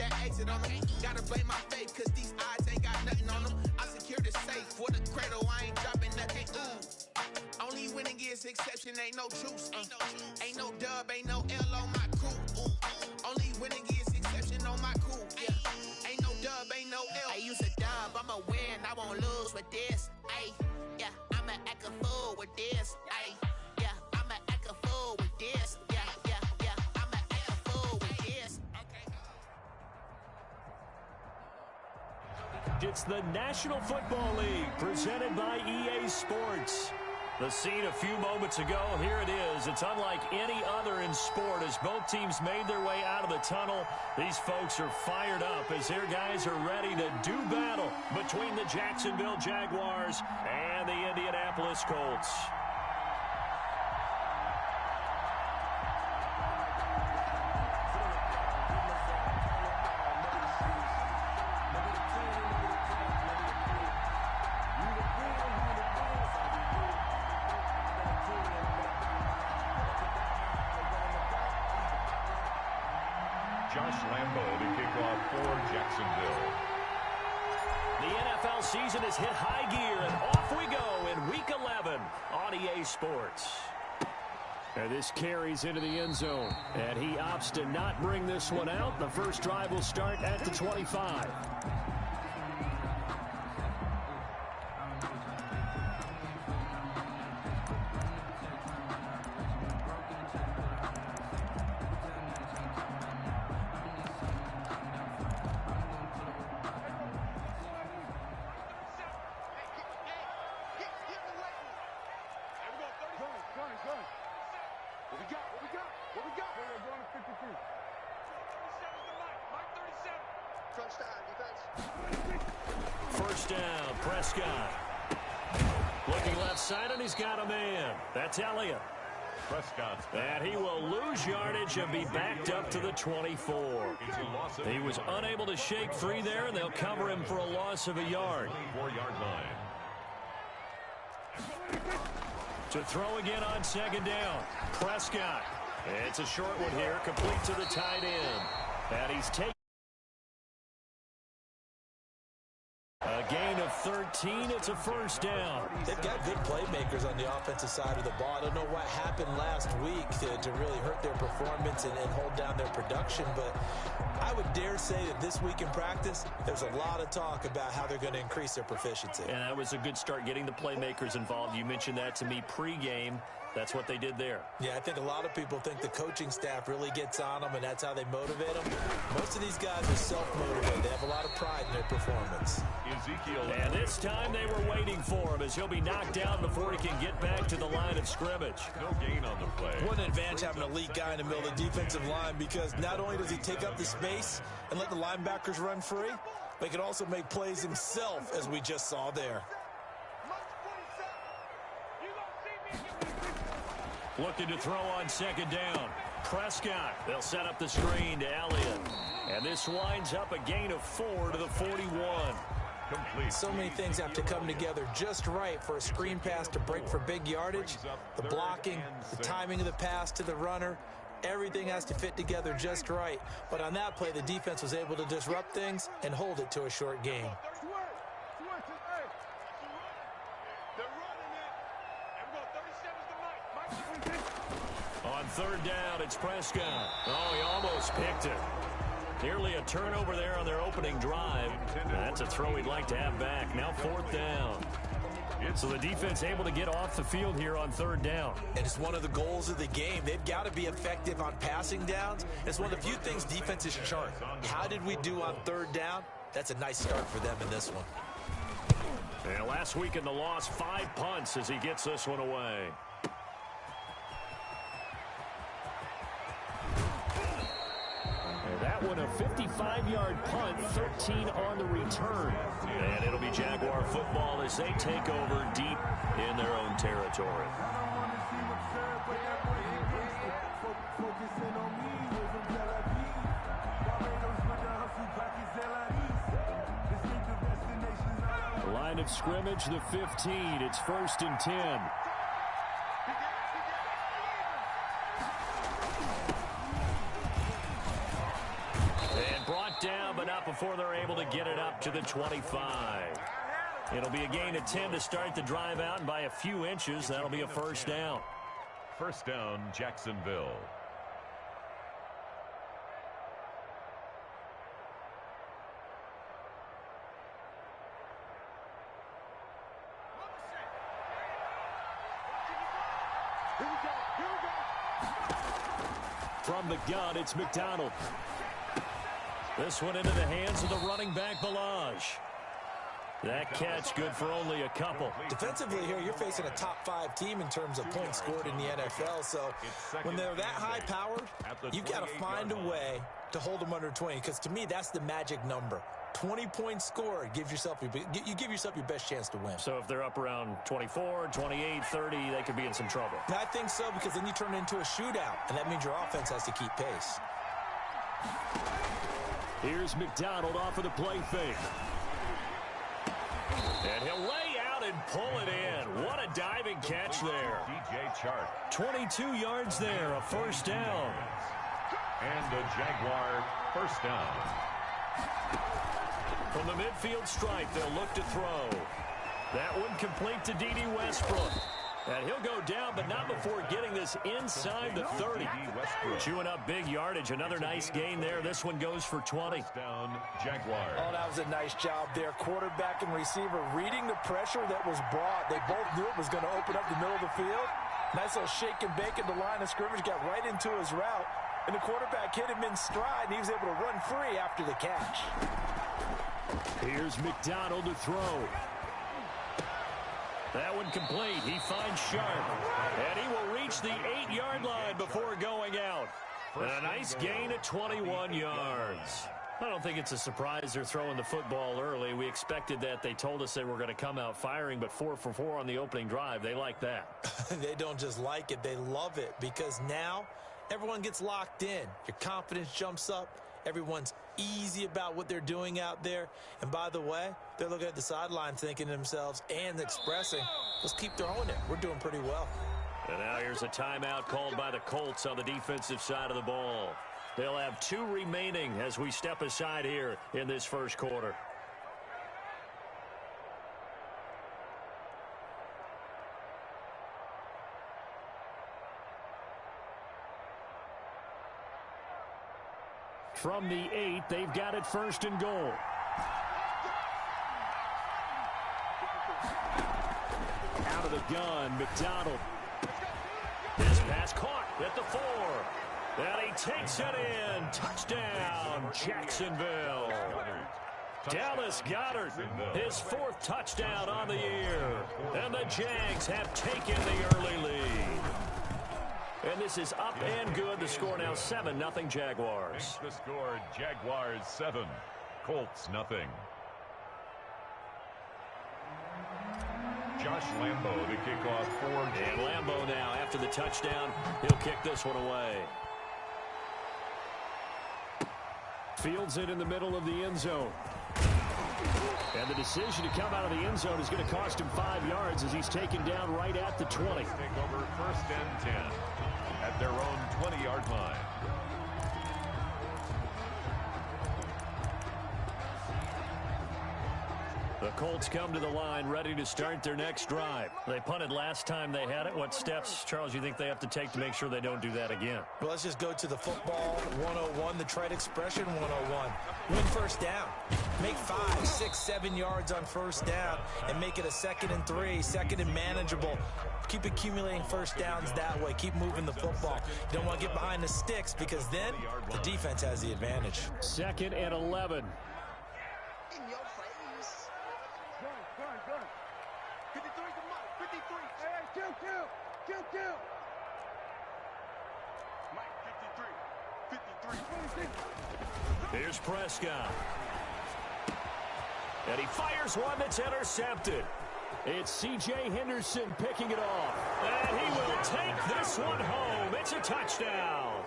that exit on them. Gotta blame my faith, cause these odds ain't got nothing on them. I secure the safe for the cradle, I ain't dropping nothing. Ooh. Only winning is exception, ain't no truce. Ain't no dub, ain't no L on my crew. Only winning is exception on my crew. Yeah. Ain't no dub, ain't no L. I use a dub, I'ma win, I won't lose with this. Ay, yeah, I'ma act a fool with this. Ay, yeah, I'ma act a fool with this. Yeah, yeah, yeah, I'ma act a fool with this. It's the National Football League presented by EA Sports. The scene a few moments ago, here it is. It's unlike any other in sport as both teams made their way out of the tunnel. These folks are fired up as their guys are ready to do battle between the Jacksonville Jaguars and the Indianapolis Colts. Season has hit high gear, and off we go in Week 11 on EA Sports. And this carries into the end zone, and he opts to not bring this one out. The first drive will start at the 25. First down, Prescott. Looking left side, and he's got a man. That's Elliott. Prescott. And he will lose yardage and be backed up to the 24. He was unable to shake free there, and they'll cover him for a loss of a yard. 4-yard line. To throw again on second down. Prescott. It's a short one here, complete to the tight end. And he's taken. A gain of 13. It's a first down. They've got good playmakers on the offensive side of the ball. I don't know what happened last week to really hurt their performance and hold down their production, but I would dare say that this week in practice, there's a lot of talk about how they're going to increase their proficiency. And that was a good start, getting the playmakers involved. You mentioned that to me pregame. That's what they did there. Yeah, I think a lot of people think the coaching staff really gets on them, and that's how they motivate them. Most of these guys are self-motivated. They have a lot of pride in their performance. And this time they were waiting for him as he'll be knocked down before he can get back to the line of scrimmage. No gain on the play. What an advantage having an elite guy in the middle of the defensive line, because not only does he take up the space and let the linebackers run free, but he can also make plays himself, as we just saw there. Looking to throw on second down. Prescott. They'll set up the screen to Elliott. And this winds up a gain of 4 to the 41. Complete. So many things have to come together just right for a screen pass to break for big yardage. The blocking, the timing of the pass to the runner, everything has to fit together just right. But on that play, the defense was able to disrupt things and hold it to a short gain. On third down, it's Prescott. Oh, he almost picked it. Nearly a turnover there on their opening drive. That's a throw he'd like to have back. Now fourth down. So the defense able to get off the field here on third down. And it's one of the goals of the game. They've got to be effective on passing downs. It's one of the few things defenses chart. How did we do on third down? That's a nice start for them in this one. And last week in the loss, 5 punts as he gets this one away. That one a 55-yard punt, 13 on the return. And it'll be Jaguar football as they take over deep in their own territory. Line of scrimmage, the 15. It's 1st and 10. up before they're able to get it up to the 25. It'll be a gain of 10 to start the drive out, and by a few inches, that'll be a first down. First down, Jacksonville. From the gun, it's McDonald. This one into the hands of the running back, Balaj. That catch good for only a couple. Defensively here, you're facing a top-5 team in terms of points scored in the NFL. So when they're that high-powered, you've got to find a way to hold them under 20. Because to me, that's the magic number. 20 points scored, you give yourself your best chance to win. So if they're up around 24, 28, 30, they could be in some trouble. I think so, because then you turn it into a shootout, and that means your offense has to keep pace. Here's McDonald off of the play fake. And he'll lay out and pull it in. What a diving catch there. DJ Chark. 22 yards there, a first down. And a Jaguar first down. From the midfield stripe, they'll look to throw. That one complete to D.D. Westbrook. And he'll go down, but not before getting this inside the 30. Chewing up big yardage. Another nice gain there. This one goes for 20. Down, Jaguars. Oh, that was a nice job there. Quarterback and receiver reading the pressure that was brought. They both knew it was going to open up the middle of the field. Nice little shake and bake in the line of scrimmage. Got right into his route. And the quarterback hit him in stride, and he was able to run free after the catch. Here's McDonald to throw. That one complete. He finds Sharp. And he will reach the 8-yard line before going out. And a nice gain of 21 yards. I don't think it's a surprise they're throwing the football early. We expected that. They told us they were going to come out firing, but 4 for 4 on the opening drive. They like that. They don't just like it. They love it, because now everyone gets locked in. Your confidence jumps up. Everyone's easy about what they're doing out there. And by the way, they're looking at the sideline thinking to themselves and expressing, let's keep throwing it. We're doing pretty well. And now here's a timeout called by the Colts on the defensive side of the ball. They'll have 2 remaining as we step aside here in this first quarter. From the 8, they've got it first and goal. Out of the gun, McDonald. His pass caught at the 4. And he takes it in. Touchdown, Jacksonville. Dallas Goedert, his 4th touchdown on the year. And the Jags have taken the early lead. And this is up and good. The score now 7-0 Jaguars. The score, Jaguars 7, Colts nothing. Josh Lambo to kick off for. And Lambo now, after the touchdown, he'll kick this one away. Fields it in the middle of the end zone. And the decision to come out of the end zone is going to cost him 5 yards as he's taken down right at the 20. Take over first and 10 at their own 20-yard line. The Colts come to the line ready to start their next drive. They punted last time they had it. What steps, Charles, you think they have to take to make sure they don't do that again? Well, let's just go to the football 101, the trite expression 101. Win first down. Make 5, 6, 7 yards on first down and make it a 2nd and 3, 2nd and manageable. Keep accumulating first downs that way. Keep moving the football. You don't want to get behind the sticks, because then the defense has the advantage. 2nd and 11. In your face. Gun. 53's the mark. 53. Hey, kill. Mike, 53. 53. Here's Prescott. And he fires one that's intercepted. It's C.J. Henderson picking it off. And he will take this one home. It's a touchdown.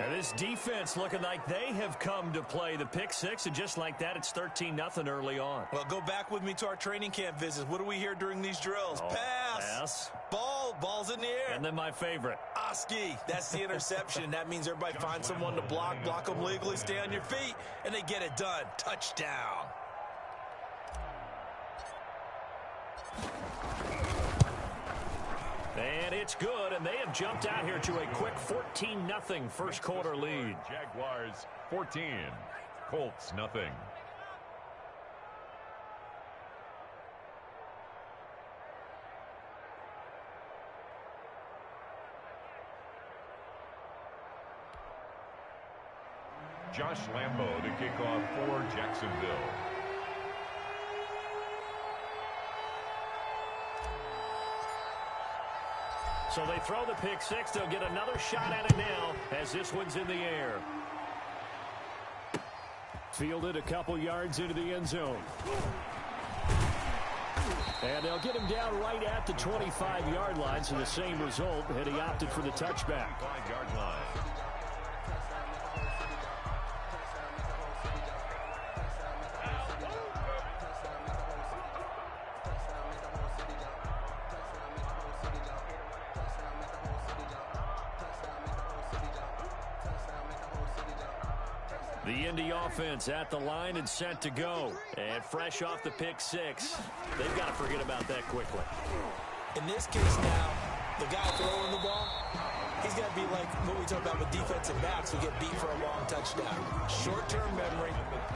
And this defense looking like they have come to play. The pick 6, and just like that, it's 13-0 early on. Well, go back with me to our training camp visits. What do we hear during these drills? Pass. Pass. Ball's in the air. And then my favorite. Broski. That's the interception. That means everybody finds someone to block them legally, stay on your feet, and they get it done. Touchdown. And it's good, and they have jumped out here to a quick 14-0 first quarter lead. Jaguars 14, Colts nothing. Josh Lambo to kick off for Jacksonville. So they throw the pick six. They'll get another shot at it now as this one's in the air. Fielded a couple yards into the end zone. And they'll get him down right at the 25-yard line, so the same result, and he opted for the touchback. 5-yard line. The Indy offense at the line and set to go. And fresh off the pick six. They've got to forget about that quickly. In this case now, the guy throwing the ball, he's got to be like what we talk about with defensive backs who get beat for a long touchdown. Short-term memory,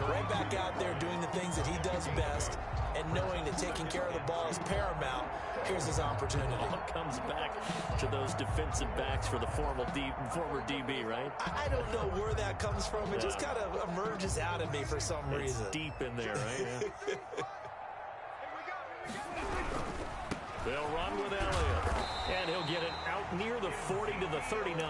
right back out there doing the things that he does best, and knowing that taking care of the ball is paramount. Here's his opportunity. All comes back to those defensive backs for the former DB, right? I don't know where that comes from. It just kind of emerges out of me for some reason. It's deep in there, right? Yeah. They'll run with Elliott. And he'll get it out near the 40 to the 39.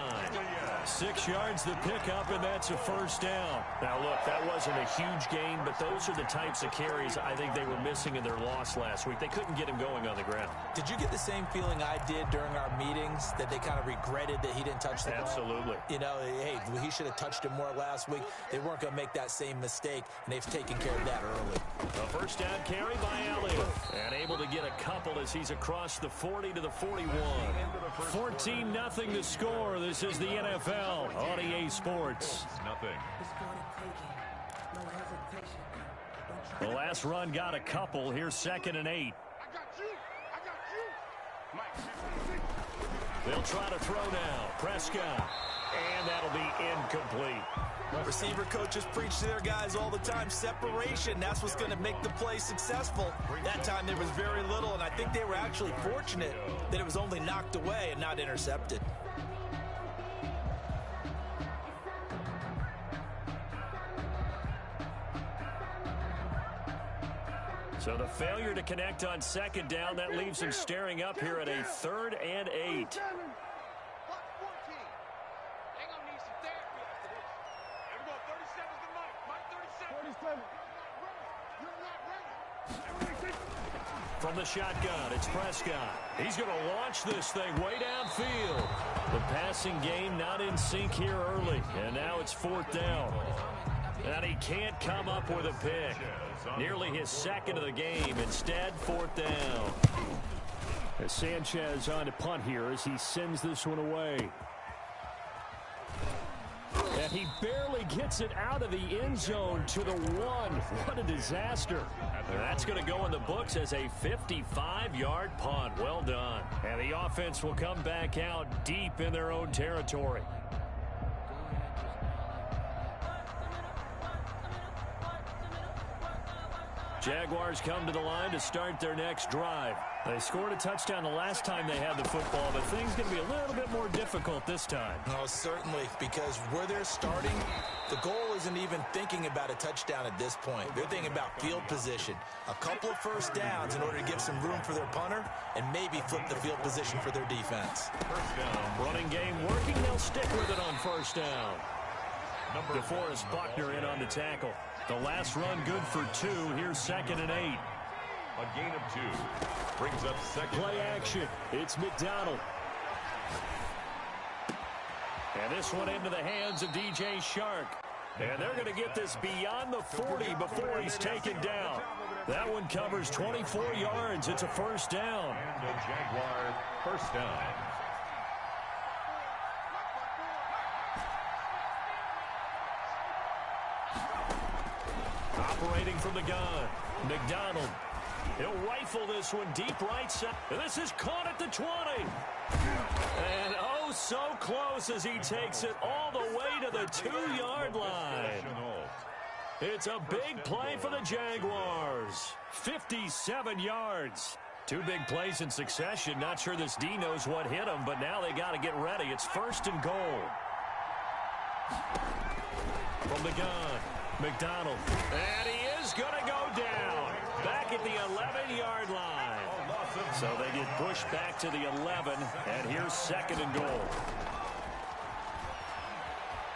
6 yards the pickup, and that's a first down. Now, look, that wasn't a huge gain, but those are the types of carries I think they were missing in their loss last week. They couldn't get him going on the ground. Did you get the same feeling I did during our meetings, that they kind of regretted that he didn't touch the ball? Absolutely. You know, hey, he should have touched it more last week. They weren't going to make that same mistake, and they've taken care of that early. A first down carry by Elliott, and able to get a couple as he's across the 40 to the 41. 14-0 the score. This is the NFL on EA Sports. Nothing. The last run got a couple. Here's 2nd and 8. They'll try to throw now. Prescott. And that'll be incomplete. Receiver coaches preach to their guys all the time. Separation, that's what's going to make the play successful. That time there was very little, and I think they were actually fortunate that it was only knocked away and not intercepted. So the failure to connect on 2nd down, that leaves him staring up here at a 3rd and 8. From the shotgun, it's Prescott. He's going to launch this thing way downfield. The passing game not in sync here early, and now it's 4th down. And he can't come up with a pick. Nearly his 2nd of the game. Instead, 4th down. As Sanchez on to punt here as he sends this one away. And he barely gets it out of the end zone to the 1. What a disaster. And that's going to go in the books as a 55-yard punt. Well done. And the offense will come back out deep in their own territory. Jaguars come to the line to start their next drive. They scored a touchdown the last time they had the football, but things going to be a little bit more difficult this time. Oh, certainly, because where they're starting, the goal isn't even thinking about a touchdown at this point. They're thinking about field position. A couple of first downs in order to give some room for their punter and maybe flip the field position for their defense. First down. Running game working. They'll stick with it on first down. DeForest Buckner in on the tackle. The last run good for 2. Here's 2nd and 8. A gain of 2. Brings up 2nd. Play action. It's McDonald. And this one into the hands of DJ Shark. And they're going to get this beyond the 40 before he's taken down. That one covers 24 yards. It's a first down. And a Jaguar first down. Operating from the gun, McDonald. He'll rifle this one deep right side. And this is caught at the 20. And oh, so close as he takes it all the way to the 2-yard line. It's a big play for the Jaguars. 57 yards. 2 big plays in succession. Not sure this D knows what hit him, but now they got to get ready. It's 1st and goal. From the gun, McDonald. And he is going to go down. Back at the 11-yard line. So they get pushed back to the 11, and here's 2nd and goal.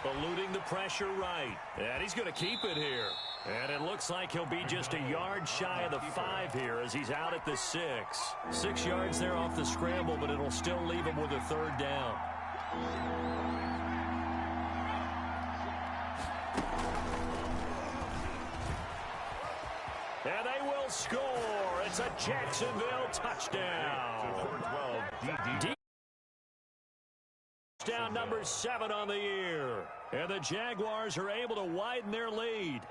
Eluding the pressure right. And he's going to keep it here. And it looks like he'll be just a yard shy of the 5 here as he's out at the 6. 6 yards there off the scramble, but it'll still leave him with a 3rd down. And they will score. It's a Jacksonville touchdown. Touchdown number 7 on the year. And the Jaguars are able to widen their lead.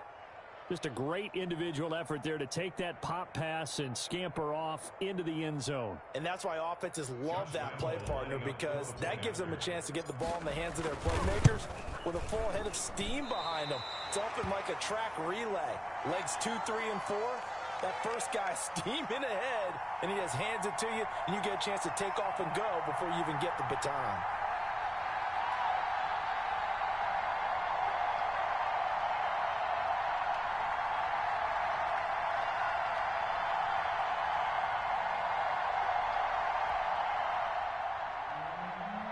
Just a great individual effort there to take that pop pass and scamper off into the end zone. And that's why offenses love that play partner, because that gives them a chance to get the ball in the hands of their playmakers with a full head of steam behind them. It's often like a track relay. Legs 2, 3, and 4. That first guy steaming ahead, and he just hands it to you, and you get a chance to take off and go before you even get the baton.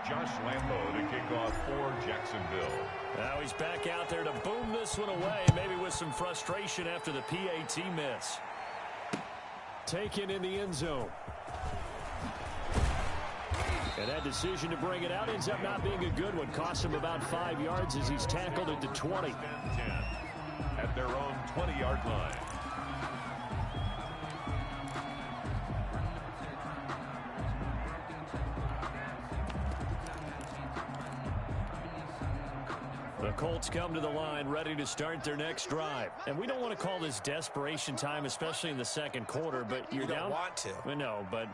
Josh Lambo to kick off for Jacksonville. Now he's back out there to boom this one away, maybe with some frustration after the PAT miss. Taken in the end zone. And that decision to bring it out ends up not being a good one. Costs him about 5 yards as he's tackled at the 20. 10 at their own 20-yard line. The Colts come to the line ready to start their next drive. And we don't want to call this desperation time, especially in the 2nd quarter, but you're you down. Don't want to. No, but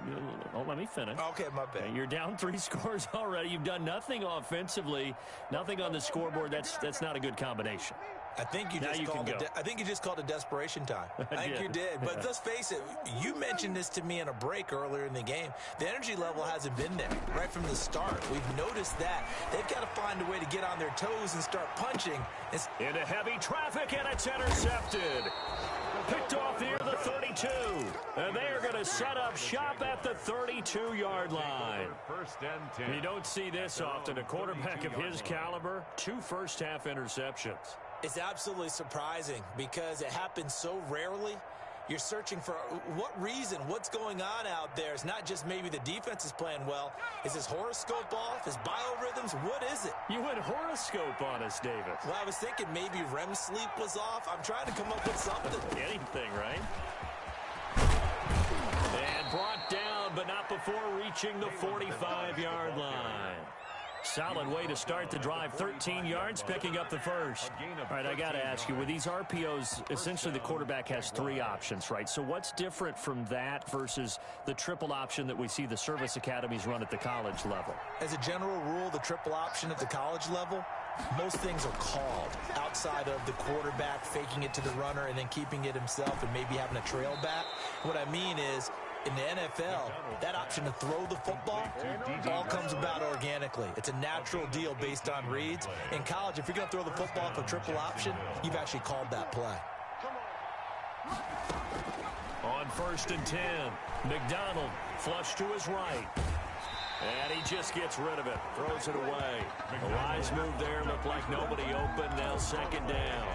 let me finish. Okay, my bad. You're down 3 scores already. You've done nothing offensively, nothing on the scoreboard. That's not a good combination. I think you just called it desperation time. I think you did. But let's face it, you mentioned this to me in a break earlier in the game. The energy level hasn't been there right from the start. We've noticed that. They've got to find a way to get on their toes and start punching. Into heavy traffic, and it's intercepted. Picked off near the 32. And they are going to set up shop at the 32-yard line. 1st and 10. You don't see this often. A quarterback of his caliber, 2 first-half interceptions. It's absolutely surprising because it happens so rarely. You're searching for what reason, what's going on out there. It's not just maybe the defense is playing well. Is his horoscope off? His biorhythms? What is it? You went horoscope on us, Davis. Well, I was thinking maybe REM sleep was off. I'm trying to come up with something. Anything, right? And brought down, but not before reaching the 45-yard line. Solid way to start the drive. 13 yards, picking up the first. All right, I got to ask you, with these RPOs, essentially the quarterback has 3 options, right? So what's different from that versus the triple option that we see the service academies run at the college level? As a general rule, the triple option at the college level, most things are called outside of the quarterback faking it to the runner and then keeping it himself and maybe having a trail back. What I mean is, in the NFL, that option to throw the football all comes about organically. It's a natural deal based on reads. In college, if you're going to throw the football for triple option, you've actually called that play. On 1st and 10, McDonald flush to his right. And he just gets rid of it, throws it away. A wise move there, looked like nobody open, now 2nd down.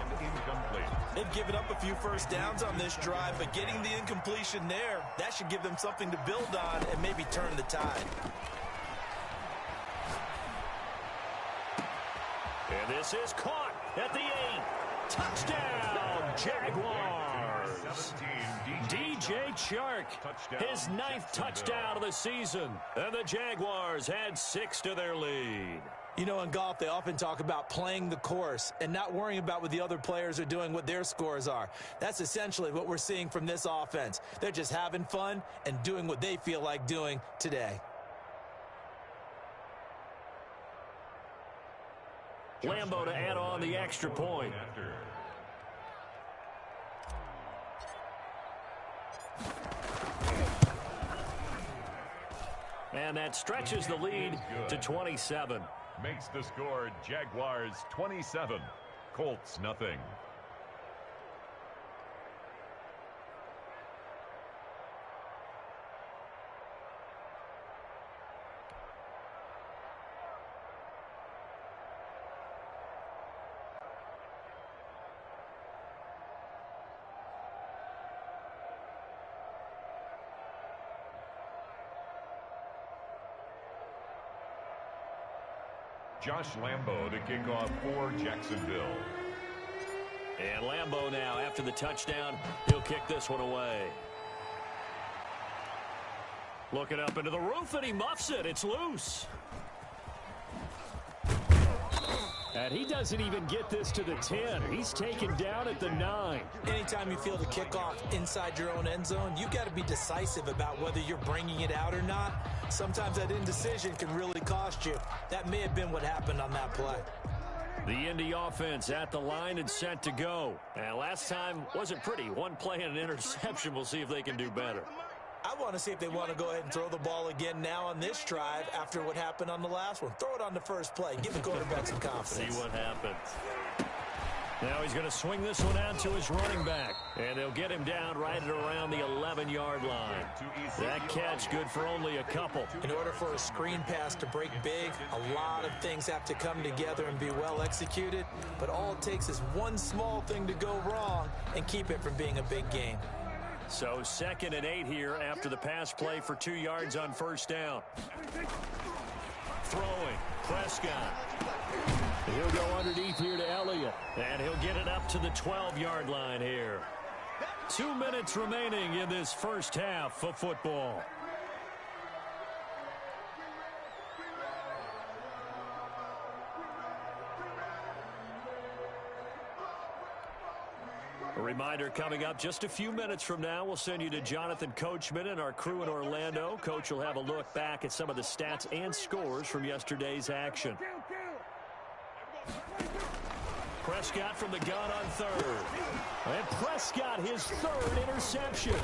They've given up a few first downs on this drive, but getting the incompletion there, that should give them something to build on and maybe turn the tide. And this is caught at the 8. Touchdown, Jaguars. DJ Chark, his 9th touchdown of the season. And the Jaguars add 6 to their lead. You know, in golf, they often talk about playing the course and not worrying about what the other players are doing, what their scores are. That's essentially what we're seeing from this offense. They're just having fun and doing what they feel like doing today. Lambo to add on the extra point. And that stretches the lead to 27. Makes the score Jaguars 27, Colts nothing. Josh Lambo to kick off for Jacksonville. And Lambo now, after the touchdown, he'll kick this one away. Looking up into the roof, and he muffs it. It's loose. And he doesn't even get this to the 10. He's taken down at the 9. Anytime you feel the kickoff inside your own end zone, you've got to be decisive about whether you're bringing it out or not. Sometimes that indecision can really cost you. That may have been what happened on that play. The Indy offense at the line and set to go. And last time wasn't pretty. One play and an interception. We'll see if they can do better. I want to see if they want to go ahead and throw the ball again now on this drive after what happened on the last one. Throw it on the first play. Give the quarterback some confidence. See what happens. Now he's going to swing this one out to his running back. And they'll get him down right at around the 11-yard line. That catch good for only a couple. In order for a screen pass to break big, a lot of things have to come together and be well executed. But all it takes is one small thing to go wrong and keep it from being a big game. So 2nd and 8 here after the pass play for 2 yards on first down. Throwing, Prescott. He'll go underneath here to Elliott, and he'll get it up to the 12-yard line here. 2 minutes remaining in this first half of football. A reminder coming up just a few minutes from now, we'll send you to Jonathan Coachman and our crew in Orlando. Coach will have a look back at some of the stats and scores from yesterday's action. Prescott from the gun on third. And Prescott, his 3rd interception.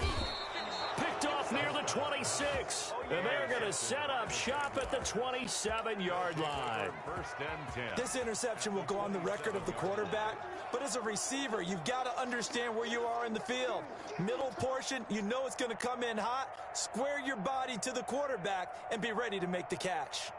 Picked off near the 26. And they're going to set up shop at the 27-yard line. 1st and 10. This interception will go on the record of the quarterback, but as a receiver, you've got to understand where you are in the field. Middle portion, you know it's going to come in hot. Square your body to the quarterback and be ready to make the catch.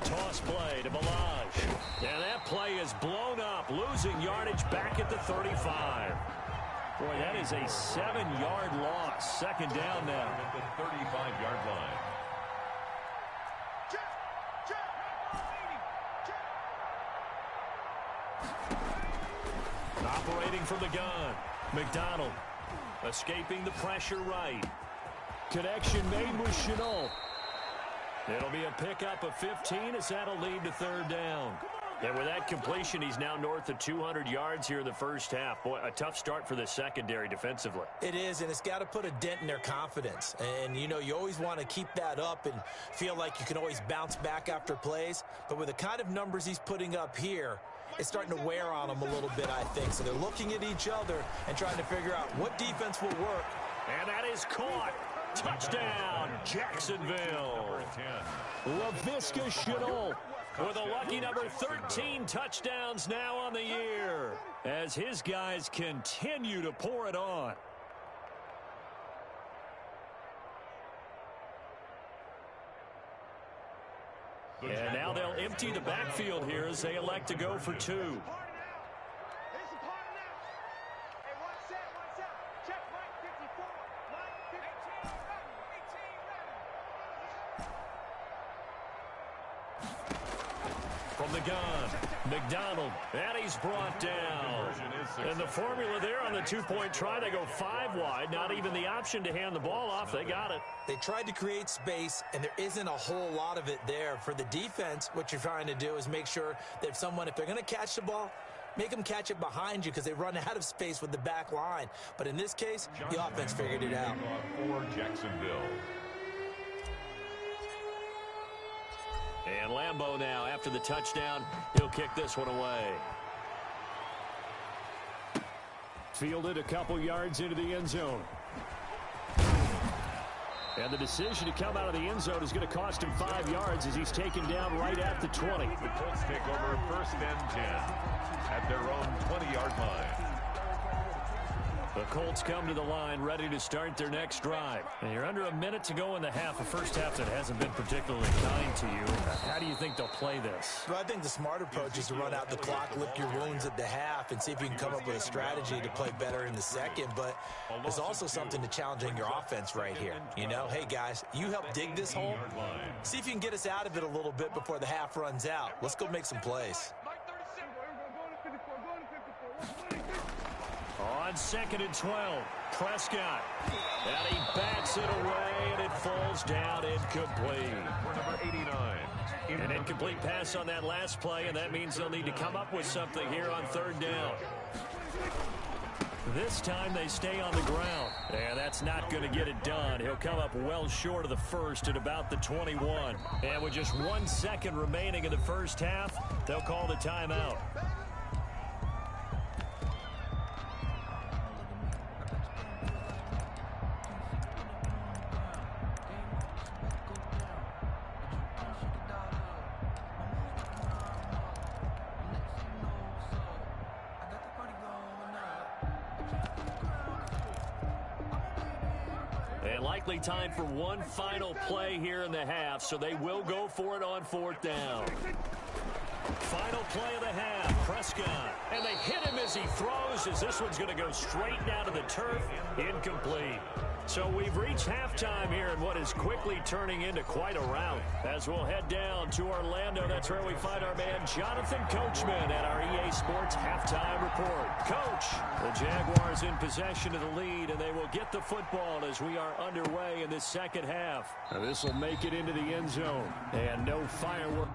Toss play to Balaj. And that play is blown up, losing yardage back at the 35. Boy, that is a 7-yard loss. 2nd down now. At the 35-yard line. Operating from the gun. McDonald escaping the pressure right. Connection made with Chenault. It'll be a pickup of 15 as that'll lead to 3rd down. And with that completion, he's now north of 200 yards here in the first half. Boy, a tough start for the secondary defensively. It is, and it's got to put a dent in their confidence. And, you know, you always want to keep that up and feel like you can always bounce back after plays. But with the kind of numbers he's putting up here, it's starting to wear on them a little bit, I think. So they're looking at each other and trying to figure out what defense will work. And that is caught. Touchdown, Jacksonville. LaVisca Chenault with a lucky number 13 touchdowns now on the year as his guys continue to pour it on. And now they'll empty the backfield here as they elect to go for 2. from the gun. McDonald, and he's brought down. And the formula there on the two-point try, they go 5 wide. Not even the option to hand the ball off. They got it. They tried to create space, and there isn't a whole lot of it there. For the defense, what you're trying to do is make sure that if they're going to catch the ball, make them catch it behind you because they run out of space with the back line. But in this case, the offense figured it out. For Jacksonville. And Lambeau now, after the touchdown, he'll kick this one away. Fielded a couple yards into the end zone. And the decision to come out of the end zone is going to cost him 5 yards as he's taken down right at the 20. The Colts take over 1st and 10 at their own 20-yard line. The Colts come to the line ready to start their next drive. And you're under a minute to go in the half, a first half that hasn't been particularly kind to you. How do you think they'll play this? Well, I think the smart approach is to run out the clock, lick your wounds at the half, and see if you can come up with a strategy to play better in the second. But there's also something to challenging your offense right here. You know, hey, guys, you help dig this hole. See if you can get us out of it a little bit before the half runs out. Let's go make some plays. On 2nd and 12, Prescott. And he backs it away, and it falls down incomplete. For number 89. An incomplete pass on that last play, and that means they'll need to come up with something here on 3rd down. This time they stay on the ground. And that's not going to get it done. He'll come up well short of the first at about the 21. And with just 1 second remaining in the first half, they'll call the timeout. And likely time for one final play here in the half, so they will go for it on 4th down. Final play of the half, Prescott. And they hit him as he throws, as this one's going to go straight down to the turf. Incomplete. So we've reached halftime here in what is quickly turning into quite a rout. As we'll head down to Orlando, that's where we find our man Jonathan Coachman at our EA Sports Halftime Report. Coach, the Jaguars in possession of the lead, and they will get the football as we are underway in this second half. This will make it into the end zone. And no fireworks.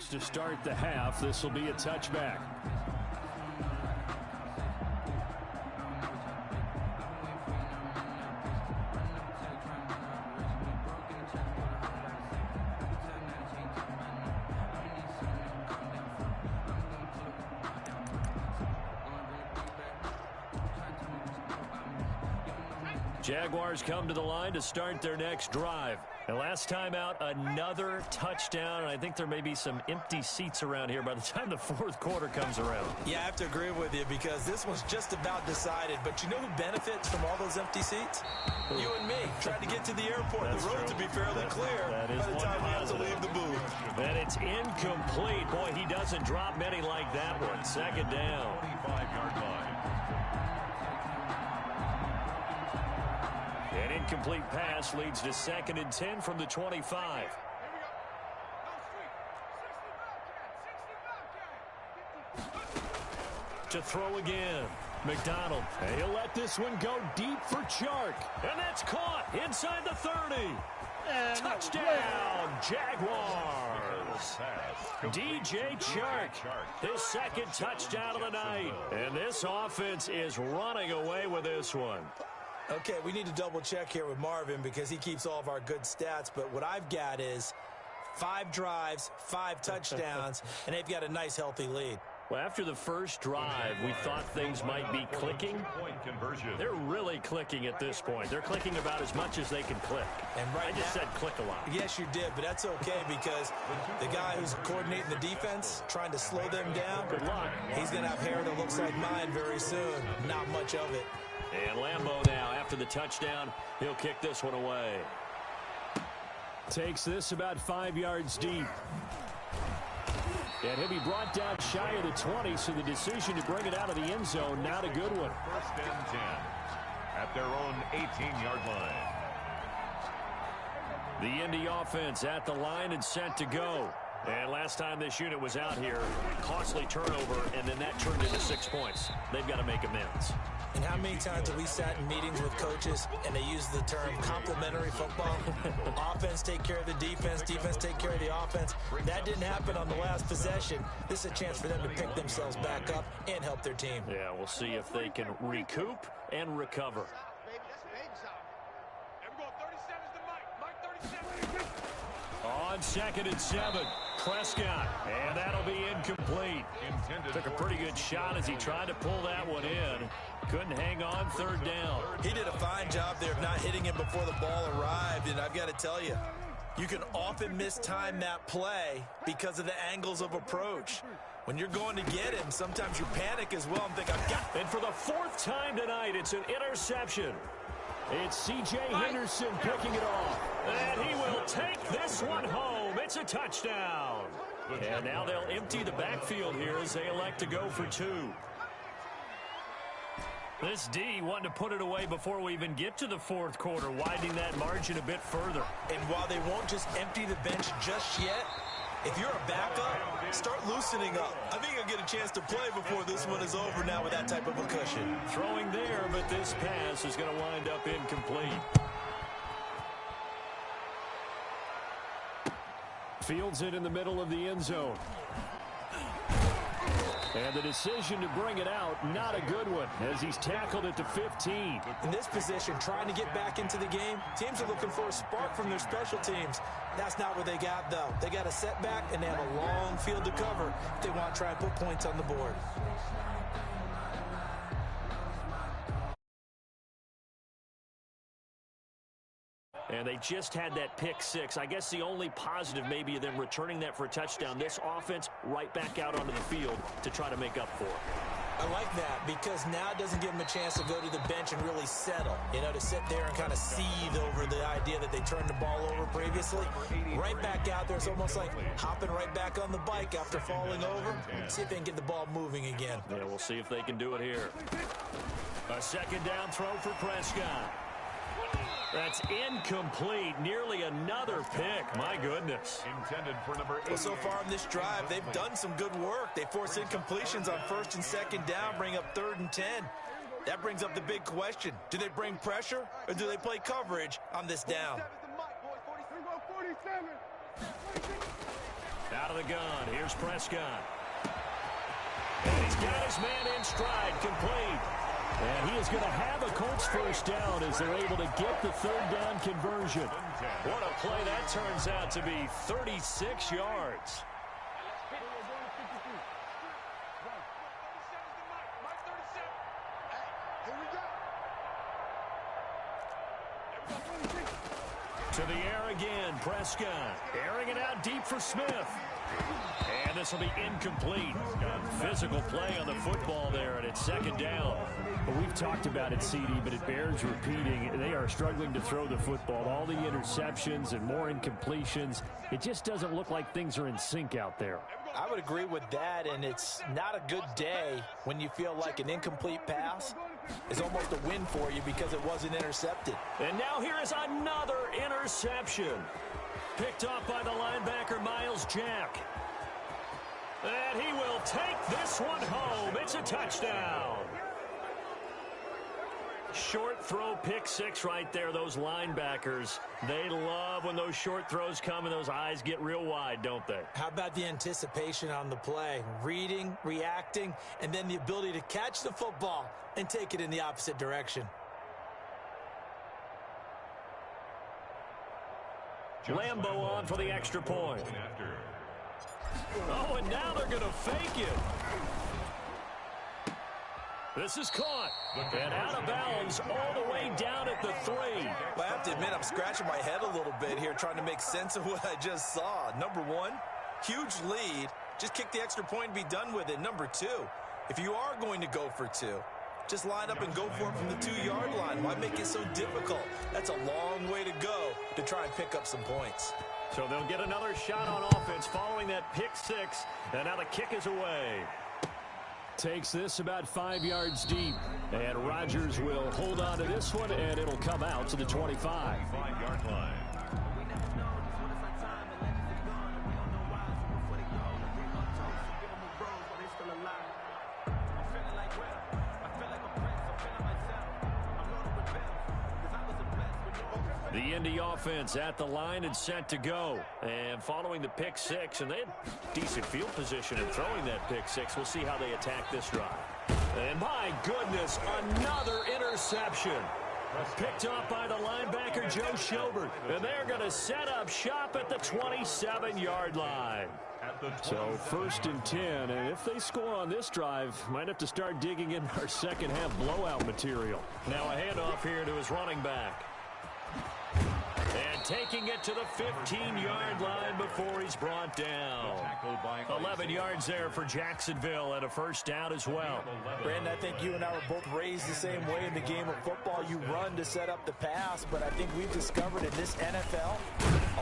yards to start the half. This will be a touchback. Jaguars come to the line to start their next drive. And last time out, another touchdown. And I think there may be some empty seats around here by the time the fourth quarter comes around. Yeah, I have to agree with you because this one's just about decided. But you know who benefits from all those empty seats? You and me. Trying to get to the airport. That's the roads true. will be fairly clear by the time we have to leave the booth. And it's incomplete. Boy, he doesn't drop many like that one. Second down. 25-yard line. An incomplete pass leads to 2nd and 10 from the 25. To throw again. McDonald. And he'll let this one go deep for Chark. And that's caught inside the 30. And touchdown, Jaguars. DJ Chark, his second touchdown of the night. And this offense is running away with this one. Okay, we need to double check here with Marvin because he keeps all of our good stats. But what I've got is 5 drives, 5 touchdowns, and they've got a nice, healthy lead. Well, after the first drive, we thought things might be clicking. They're really clicking at this point. They're clicking about as much as they can click. And I just said click a lot. Yes, you did, but that's okay because the guy who's coordinating the defense, trying to slow them down, Good luck. he's going to have hair that looks like mine very soon. Not much of it. And Lambeau now, after the touchdown, he'll kick this one away. Takes this about 5 yards deep. And he'll be brought down shy of the 20, so the decision to bring it out of the end zone, not a good one. 1st and 10 at their own 18-yard line. The Indy offense at the line and set to go. And last time this unit was out here, costly turnover, and then that turned into 6 points. They've got to make amends. And how many times have we sat in meetings with coaches and they use the term complementary football? Offense take care of the defense, defense take care of the offense. That didn't happen on the last possession. This is a chance for them to pick themselves back up and help their team. Yeah, we'll see if they can recoup and recover. On 2nd and 7, Prescott, and that'll be incomplete. Took a pretty good shot as he tried to pull that one in. Couldn't hang on 3rd down. He did a fine job there of not hitting him before the ball arrived, and I've got to tell you, you can often mistime that play because of the angles of approach. When you're going to get him, sometimes you panic as well and think, I've got... And for the 4th time tonight, it's an interception. It's C.J. Henderson picking it off. And he will take this one home. It's a touchdown. And now they'll empty the backfield here as they elect to go for 2. This D wanting to put it away before we even get to the 4th quarter, widening that margin a bit further. And while they won't just empty the bench just yet, if you're a backup, start loosening up. I think you'll get a chance to play before this one is over now with that type of a cushion. Throwing there, but this pass is going to wind up incomplete. Fields it in the middle of the end zone. And the decision to bring it out, not a good one, as he's tackled it to 15. In this position, trying to get back into the game, teams are looking for a spark from their special teams. That's not what they got, though. They got a setback, and they have a long field to cover if they want to try and put points on the board. And they just had that pick 6. I guess the only positive maybe of them returning that for a touchdown. This offense right back out onto the field to try to make up for it. I like that because now it doesn't give them a chance to go to the bench and really settle. You know, to sit there and kind of seethe over the idea that they turned the ball over previously. Right back out there, it's almost like hopping right back on the bike after falling over. See if they can get the ball moving again. Yeah, we'll see if they can do it here. A 2nd down throw for Prescott. That's incomplete. Nearly another pick. My goodness. Intended for number 8. Well, so far in this drive, they've done some good work. They force incompletions on 1st and 2nd down, bring up 3rd and 10. That brings up the big question. Do they bring pressure or do they play coverage on this down? Out of the gun, here's Prescott. And he's got his man in stride, complete. And he is going to have a Colts first down as they're able to get the third down conversion. What a play that turns out to be, 36 yards. To the air again, Prescott. Airing it out deep for Smith. And this will be incomplete. Physical play on the football there, and it's second down. Well, we've talked about it, CD, but it bears repeating. They are struggling to throw the football. All the interceptions and more incompletions. It just doesn't look like things are in sync out there. I would agree with that, and it's not a good day when you feel like an incomplete pass is almost a win for you because it wasn't intercepted. And now here is another interception. Picked off by the linebacker, Miles Jack. And he will take this one home. It's a touchdown. Short throw, pick six right there. Those linebackers, they love when those short throws come and those eyes get real wide, don't they? How about the anticipation on the play? Reading, reacting, and then the ability to catch the football and take it in the opposite direction. Lambo on for the extra point. Oh, and now they're going to fake it. This is caught. And out of bounds all the way down at the 3. Well, I have to admit, I'm scratching my head a little bit here trying to make sense of what I just saw. Number one, huge lead. Just kick the extra point and be done with it. Number two, if you are going to go for two, just line up and go for it from the 2-yard line. Why make it so difficult? That's a long way to go to try and pick up some points. So they'll get another shot on offense following that pick six. And now the kick is away. Takes this about 5 yards deep. And Rodgers will hold on to this one, and it'll come out to the 25. 5-yard line. The Indy offense at the line and set to go. And following the pick six, and they had decent field position in throwing that pick six. We'll see how they attack this drive. And my goodness, another interception. Picked off by the linebacker, Joe Schobert. And they're going to set up shop at the 27-yard line. So 1st and 10, and if they score on this drive, might have to start digging in our second half blowout material. Now a handoff here to his running back. And taking it to the 15-yard line before he's brought down. 11 yards there for Jacksonville and a first down as well. Brandon, I think you and I were both raised the same way in the game of football. You run to set up the pass, but I think we've discovered in this NFL,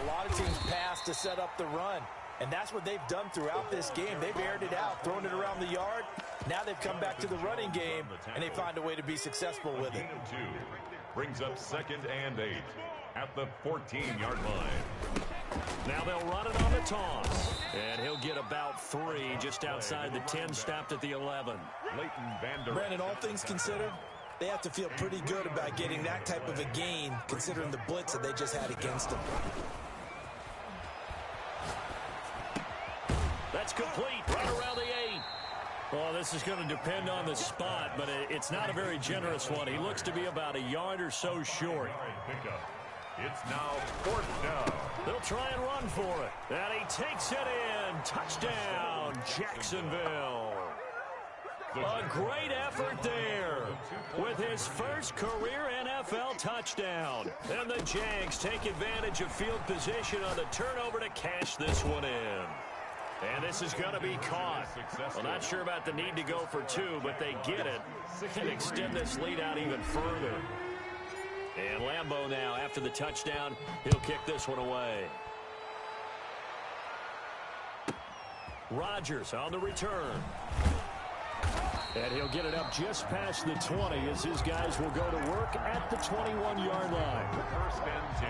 a lot of teams pass to set up the run. And that's what they've done throughout this game. They've aired it out, thrown it around the yard. Now they've come back to the running game, and they find a way to be successful with it. Brings up 2nd and 8 at the 14-yard line. Now they'll run it on the toss. And he'll get about 3 just outside the 10, stopped at the 11. Brandon, all things considered, they have to feel pretty good about getting that type of a gain, considering the blitz that they just had against them. That's complete, right around the 8. Well, this is going to depend on the spot, but it's not a very generous one. He looks to be about a yard or so short. It's now 4th down. They'll try and run for it. And he takes it in. Touchdown, Jacksonville. A great effort there with his first career NFL touchdown. And the Jags take advantage of field position on the turnover to cash this one in. And this is going to be caught. Well, not sure about the need to go for 2, but they get it and extend this lead out even further. And Lambo now, after the touchdown, he'll kick this one away. Rodgers on the return. And he'll get it up just past the 20 as his guys will go to work at the 21-yard line. 1st and 10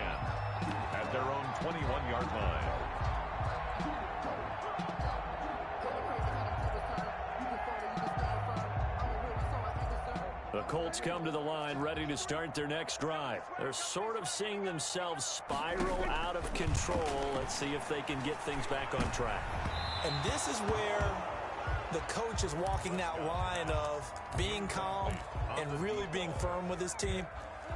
at their own 21-yard line. The Colts come to the line ready to start their next drive. They're sort of seeing themselves spiral out of control. Let's see if they can get things back on track. And this is where the coach is walking that line of being calm and really being firm with his team.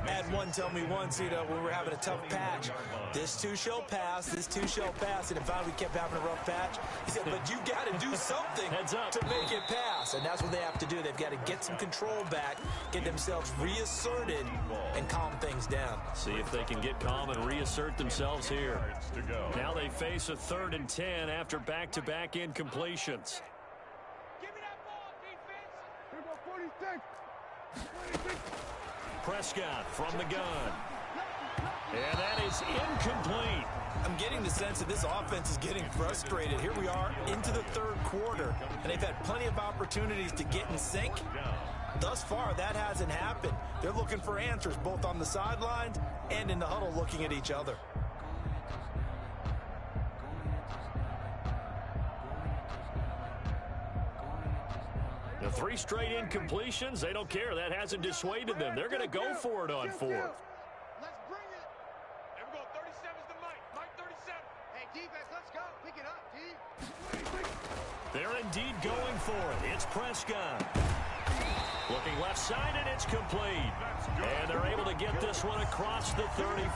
I had one tell me once, when we were having a tough patch, this too shall pass, this too shall pass. And if we kept having a rough patch, he said, but you got to do something to make it pass. And that's what they have to do. They've got to get some control back, get themselves reasserted, and calm things down. See if they can get calm and reassert themselves here. Now they face a 3rd and 10 after back-to-back incompletions. Give me that ball, defense. Here go 46. Prescott from the gun. And that is incomplete. I'm getting the sense that this offense is getting frustrated. Here we are into the 3rd quarter, and they've had plenty of opportunities to get in sync. Thus far, that hasn't happened. They're looking for answers both on the sidelines and in the huddle looking at each other. The 3 straight incompletions, they don't care. That hasn't dissuaded them. They're going to go for it on 4th. Let's bring it. There we go. 37's the Mike. Mike 37. Hey, defense, let's go. Pick it up, D. They're indeed going for it. It's Prescott. Looking left side, and it's complete. And they're able to get this one across the 35.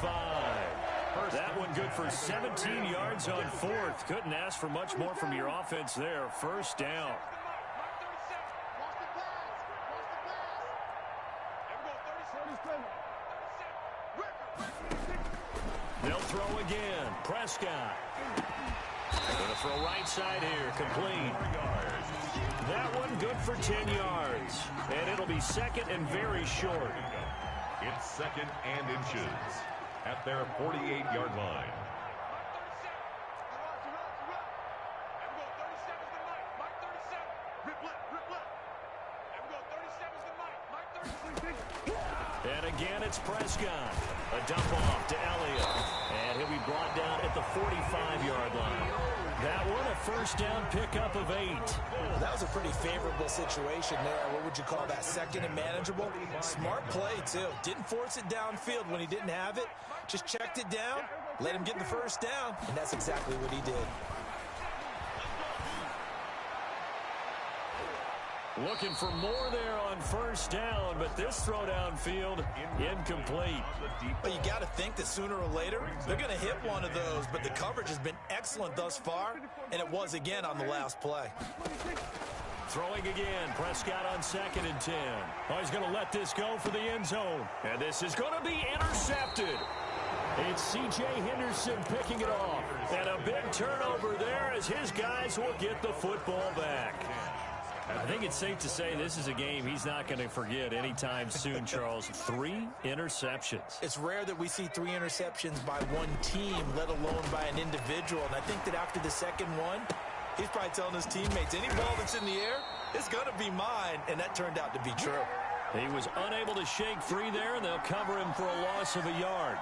That one good for 17 yards on 4th. Couldn't ask for much more from your offense there. First down. They'll throw again. Prescott. Going to throw right side here. Complete. That one good for 10 yards. And it'll be 2nd and very short. It's 2nd and inches at their 48-yard line. And again, it's Prescott. A dump off to Elliott. And he'll be brought down at the 45-yard line. That one, a first down pickup of 8. Well, that was a pretty favorable situation there. What would you call that? 2nd and manageable? Smart play, too. Didn't force it downfield when he didn't have it. Just checked it down, let him get the first down, and that's exactly what he did. Looking for more there on first down, but this throw downfield incomplete. But you got to think that sooner or later they're going to hit one of those, but the coverage has been excellent thus far, and it was again on the last play. Throwing again, Prescott on 2nd and 10. Oh, he's going to let this go for the end zone, and this is going to be intercepted. It's C.J. Henderson picking it off, and a big turnover there as his guys will get the football back. I think it's safe to say this is a game he's not going to forget anytime soon, Charles. 3 interceptions. It's rare that we see 3 interceptions by one team, let alone by an individual. And I think that after the second one, he's probably telling his teammates, any ball that's in the air, it's going to be mine. And that turned out to be true. He was unable to shake free there, and they'll cover him for a loss of a yard.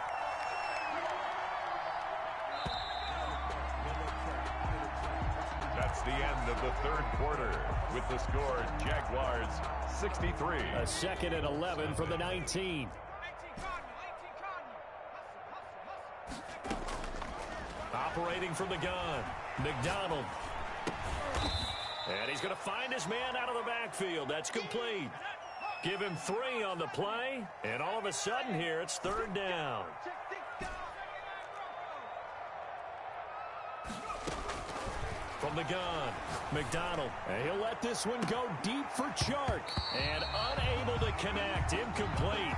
That's the end of the 3rd quarter with the score Jaguars 63. A 2nd and 11 from the 19. Operating from the gun, McDonald. And he's going to find his man out of the backfield. That's complete. Give him 3 on the play, and all of a sudden here it's 3rd down. From the gun, McDonald. And he'll let this one go deep for Chark. And unable to connect. Incomplete.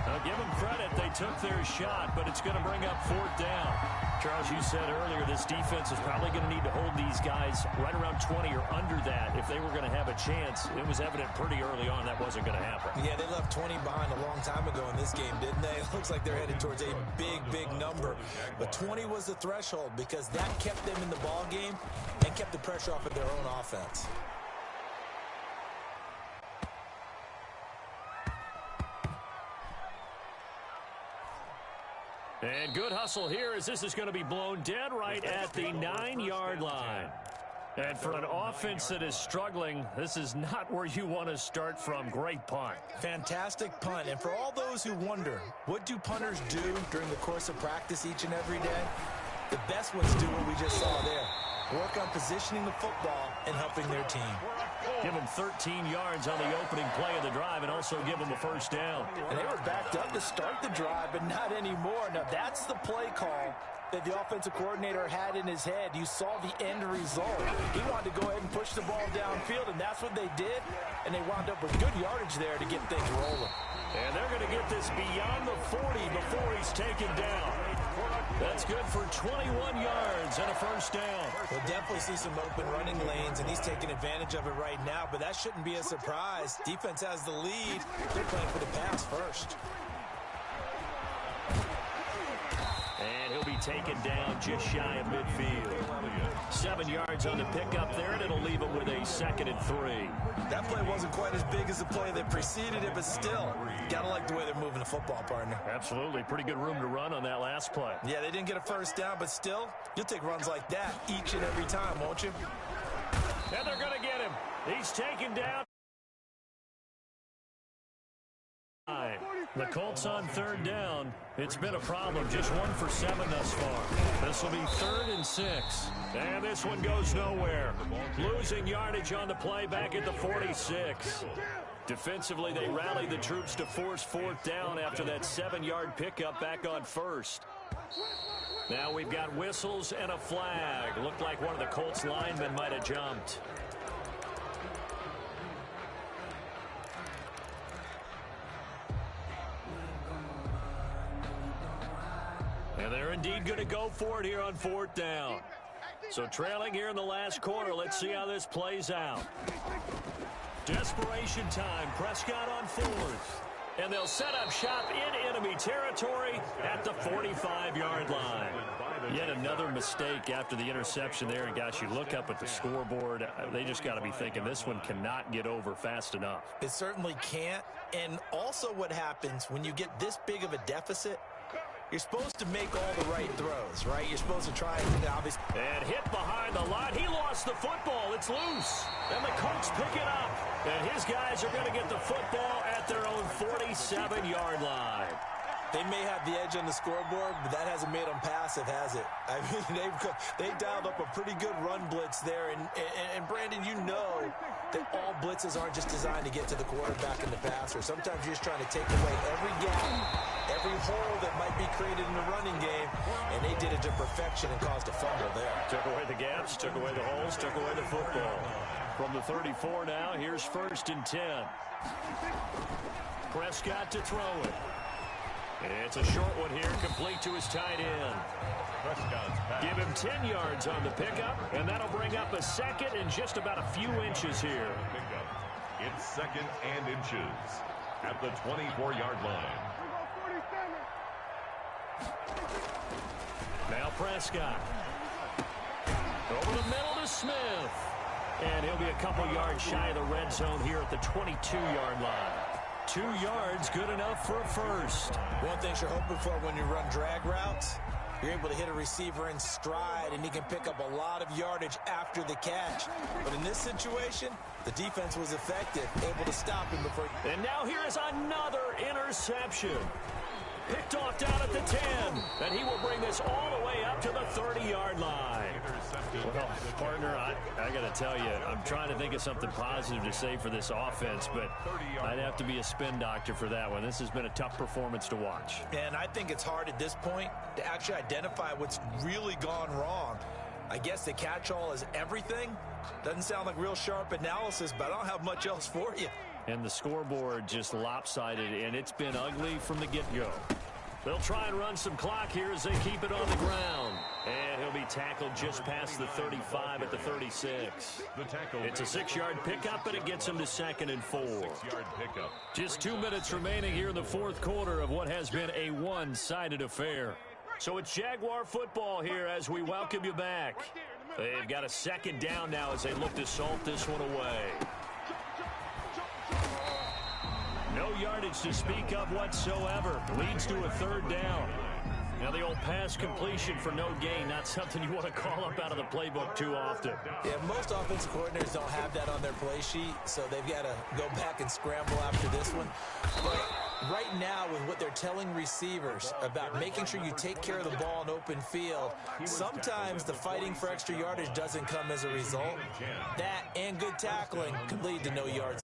Now, give them credit. They took their shot, but it's going to bring up 4th down. Charles, you said earlier this defense is probably going to need to hold these guys right around 20 or under that if they were going to have a chance. It was evident pretty early on that wasn't going to happen. Yeah, they left 20 behind a long time ago in this game, didn't they? It looks like they're headed towards a big, big number. But 20 was the threshold because that kept them in the ball game and kept the pressure off of their own offense. And good hustle here as this is going to be blown dead right at the 9-yard line. And for an offense that is struggling, this is not where you want to start from. Great punt. Fantastic punt. And for all those who wonder, what do punters do during the course of practice each and every day? The best ones do what we just saw there. Work on positioning the football and helping their team. Give them 13 yards on the opening play of the drive and also give them a first down. And they were backed up to start the drive, but not anymore. Now, that's the play call that the offensive coordinator had in his head. You saw the end result. He wanted to go ahead and push the ball downfield, and that's what they did. And they wound up with good yardage there to get things rolling. And they're going to get this beyond the 40 before he's taken down. That's good for 21 yards and a first down. We'll definitely see some open running lanes, and he's taking advantage of it right now, but that shouldn't be a surprise. Defense has the lead. They're playing for the pass first. And he'll be taken down just shy of midfield. 7 yards on the pickup there, and it'll leave him with a 2nd and 3. That play wasn't quite as big as the play that preceded it, but still, gotta like the way they're moving the football, partner. Absolutely. Pretty good room to run on that last play. Yeah, they didn't get a first down, but still, you'll take runs like that each and every time, won't you? And they're going to get him. He's taken down. The Colts on 3rd down. It's been a problem. Just 1 for 7 thus far. This will be 3rd and 6. And this one goes nowhere. Losing yardage on the play back at the 46. Defensively, they rallied the troops to force 4th down after that 7-yard pickup back on 1st. Now we've got whistles and a flag. Looked like one of the Colts linemen might have jumped. And they're indeed going to go for it here on 4th down. So trailing here in the last quarter. Let's see how this plays out. Desperation time. Prescott on 4th. And they'll set up shop in enemy territory at the 45-yard line. Yet another mistake after the interception there. And, gosh, you look up at the scoreboard. They just got to be thinking this one cannot get over fast enough. It certainly can't. And also what happens when you get this big of a deficit, you're supposed to make all the right throws, right? You're supposed to try and obviously. And hit behind the line. He lost the football. It's loose. And the Colts pick it up. And his guys are going to get the football at their own 47-yard line. They may have the edge on the scoreboard, but that hasn't made them passive, has it? I mean, they dialed up a pretty good run blitz there. And Brandon, you know that all blitzes aren't just designed to get to the quarterback and the passer. Sometimes you're just trying to take away every gap, every hole that might be created in the running game, and they did it to perfection and caused a fumble there. Took away the gaps, took away the holes, took away the football. From the 34 now, here's 1st and 10. Prescott to throw it. It's a short one here, complete to his tight end. Give him 10 yards on the pickup, and that'll bring up a 2nd and just about a few inches here. It's 2nd and inches at the 24-yard line. Now Prescott. Over the middle to Smith. And he'll be a couple yards shy of the red zone here at the 22-yard line. 2 yards, good enough for a first. One thing you're hoping for when you run drag routes, you're able to hit a receiver in stride, and he can pick up a lot of yardage after the catch. But in this situation, the defense was effective, able to stop him before. And now here is another interception. Picked off down at the 10, and he will bring this all the way up to the 30-yard line. Well, partner, I got to tell you, I'm trying to think of something positive to say for this offense, but I'd have to be a spin doctor for that one. This has been a tough performance to watch. And I think it's hard at this point to actually identify what's really gone wrong. I guess the catch-all is everything. Doesn't sound like real sharp analysis, but I don't have much else for you. And the scoreboard just lopsided, and it's been ugly from the get-go. They'll try and run some clock here as they keep it on the ground. And he'll be tackled just past the 35 at the 36. It's a 6-yard pickup, and it gets him to 2nd and 4. Just 2 minutes remaining here in the 4th quarter of what has been a one-sided affair. So it's Jaguar football here as we welcome you back. They've got a 2nd down now as they look to salt this one away. No yardage to speak of whatsoever. Leads to a 3rd down. Now the old pass completion for no gain, not something you want to call up out of the playbook too often. Yeah, most offensive coordinators don't have that on their play sheet, so they've got to go back and scramble after this one. But right now, with what they're telling receivers about making sure you take care of the ball in open field, sometimes the fighting for extra yardage doesn't come as a result. That and good tackling could lead to no yards.